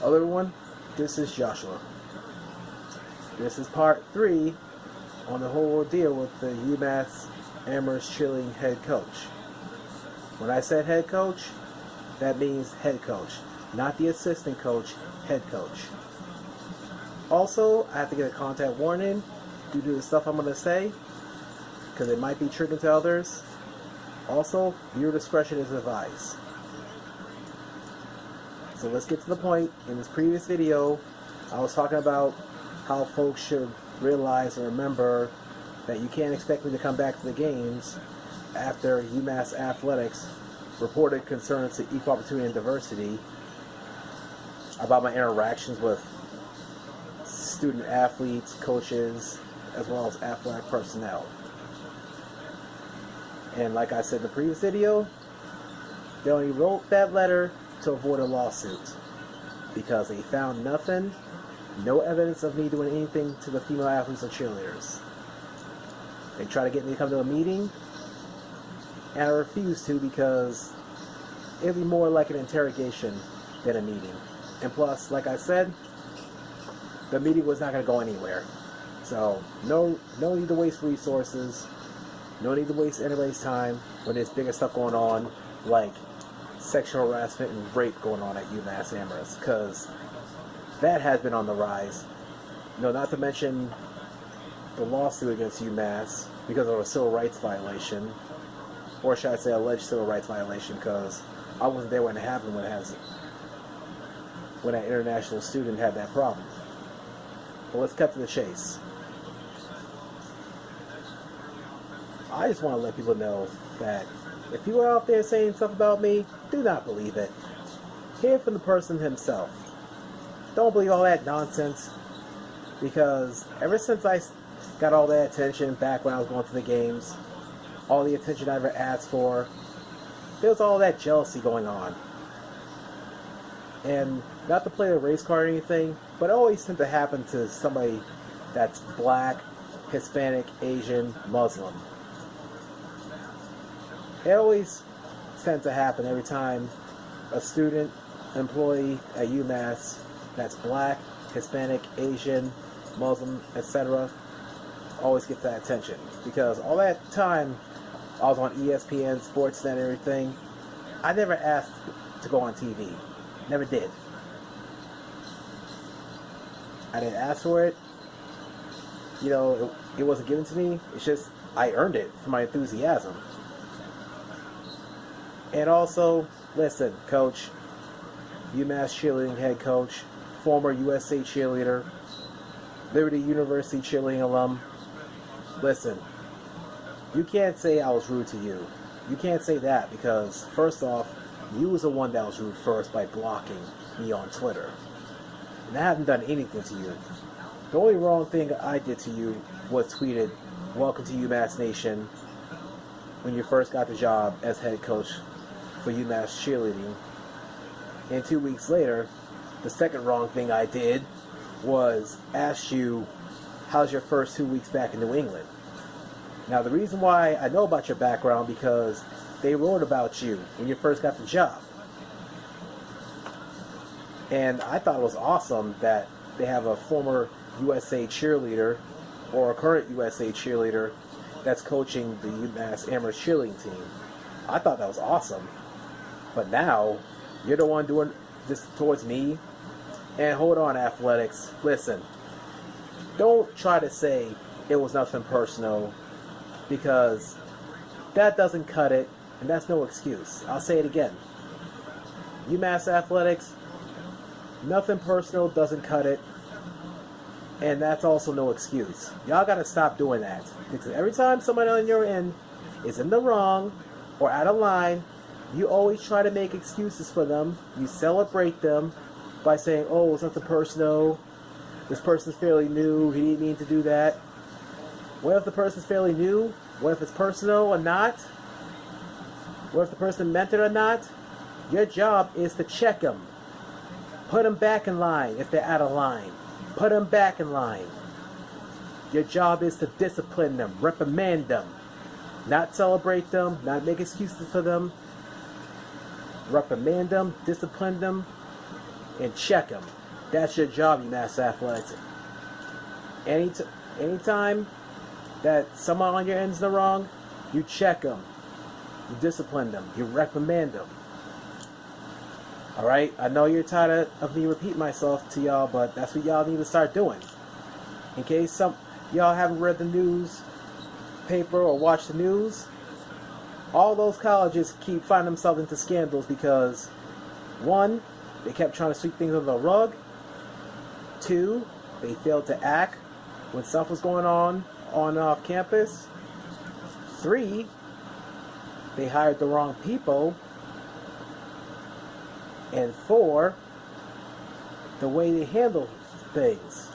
Hello everyone, this is Joshua. This is part 3 on the whole ordeal with the UMass Amherst cheerleading head coach. When I said head coach, that means head coach, not the assistant coach, head coach. Also, I have to get a content warning due to the stuff I'm going to say, because it might be triggering to others. Also, viewer discretion is advised. So let's get to the point. In this previous video, I was talking about how folks should realize and remember that you can't expect me to come back to the games after UMass Athletics reported concerns to equal opportunity and diversity about my interactions with student athletes, coaches, as well as athletic personnel. And like I said in the previous video, they only wrote that letter to avoid a lawsuit because they found nothing, no evidence of me doing anything to the female athletes or cheerleaders. They tried to get me to come to a meeting, and I refused to because it'd be more like an interrogation than a meeting. And plus, like I said, the meeting was not going to go anywhere. So no need to waste resources, no need to waste anybody's time when there's bigger stuff going on, like sexual harassment and rape going on at UMass Amherst, because that has been on the rise. Not to mention the lawsuit against UMass because of a civil rights violation, or should I say alleged civil rights violation, because I wasn't there when it happened, when that international student had that problem. But let's cut to the chase. I just want to let people know that if you are out there saying stuff about me, do not believe it. Hear from the person himself. Don't believe all that nonsense, because ever since I got all that attention back when I was going to the games, all the attention I ever asked for, there was all that jealousy going on. And not to play the race card or anything, but it always tends to happen to somebody that's black, Hispanic, Asian, Muslim. It always tends to happen every time a student, employee at UMass that's black, Hispanic, Asian, Muslim, etc. always gets that attention. Because all that time I was on ESPN, Sportsnet, and everything, I never asked to go on TV. Never did. I didn't ask for it. It wasn't given to me. It's just I earned it for my enthusiasm. And also, listen, coach, UMass cheerleading head coach, former USA cheerleader, Liberty University cheerleading alum, listen, you can't say I was rude to you. You can't say that because, first off, you was the one that was rude first by blocking me on Twitter. And I haven't done anything to you. The only wrong thing I did to you was tweeted, "Welcome to UMass Nation," when you first got the job as head coach for UMass cheerleading. And 2 weeks later, the second wrong thing I did was ask you, how's your first 2 weeks back in New England? Now, the reason why I know about your background, because they wrote about you when you first got the job. And I thought it was awesome that they have a former USA cheerleader or a current USA cheerleader that's coaching the UMass Amherst cheerleading team. I thought that was awesome. But now, you're the one doing this towards me. And hold on, athletics. Listen, don't try to say it was nothing personal, because that doesn't cut it, and that's no excuse. I'll say it again. UMass Athletics, nothing personal doesn't cut it, and that's also no excuse. Y'all gotta stop doing that, because every time somebody on your end is in the wrong or out of line, you always try to make excuses for them. You celebrate them by saying, "Oh, it's nothing personal. This person's fairly new. He didn't mean to do that." What if the person's fairly new? What if it's personal or not? What if the person meant it or not? Your job is to check them. Put them back in line if they're out of line. Put them back in line. Your job is to discipline them, reprimand them, not celebrate them, not make excuses for them. Reprimand them, discipline them, and check them. That's your job, UMass Athletics. Anytime that someone on your end's the wrong, you check them, you discipline them, you reprimand them. Alright, I know you're tired of me repeating myself to y'all, but that's what y'all need to start doing. In case some y'all haven't read the news paper or watched the news, all those colleges keep finding themselves into scandals because, one, they kept trying to sweep things under the rug. Two, they failed to act when stuff was going on and off campus. Three, they hired the wrong people. And four, the way they handle things.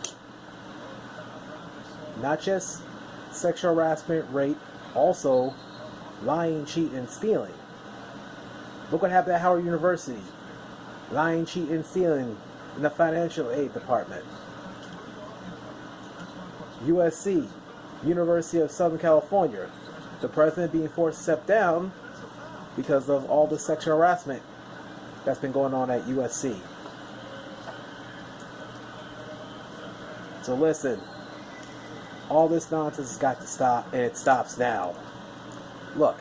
Not just sexual harassment, rape, also lying, cheating, and stealing. Look what happened at Howard University. Lying, cheating, and stealing in the financial aid department. USC, University of Southern California. The president being forced to step down because of all the sexual harassment that's been going on at USC. So listen, all this nonsense has got to stop, and it stops now. Look,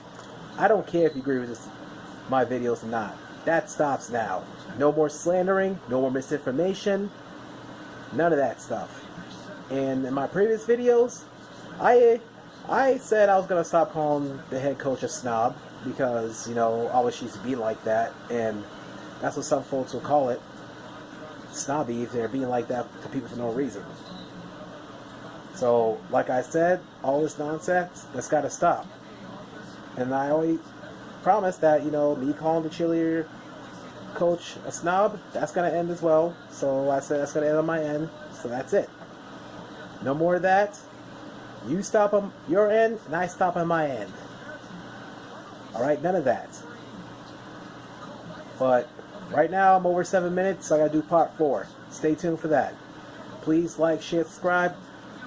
I don't care if you agree with my videos or not. That stops now. No more slandering, no more misinformation, none of that stuff. And in my previous videos, I said I was going to stop calling the head coach a snob because, you know, always used to be like that, and that's what some folks will call it, snobby, if they're being like that to people for no reason. So, like I said, all this nonsense, that's got to stop. And I always promise that, you know, me calling the cheerleader coach a snob, that's going to end as well. So I said that's going to end on my end. So that's it. No more of that. You stop on your end, and I stop on my end. Alright, none of that. But right now, I'm over 7 minutes, so I got to do part 4. Stay tuned for that. Please like, share, subscribe.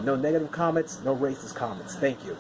No negative comments, no racist comments. Thank you.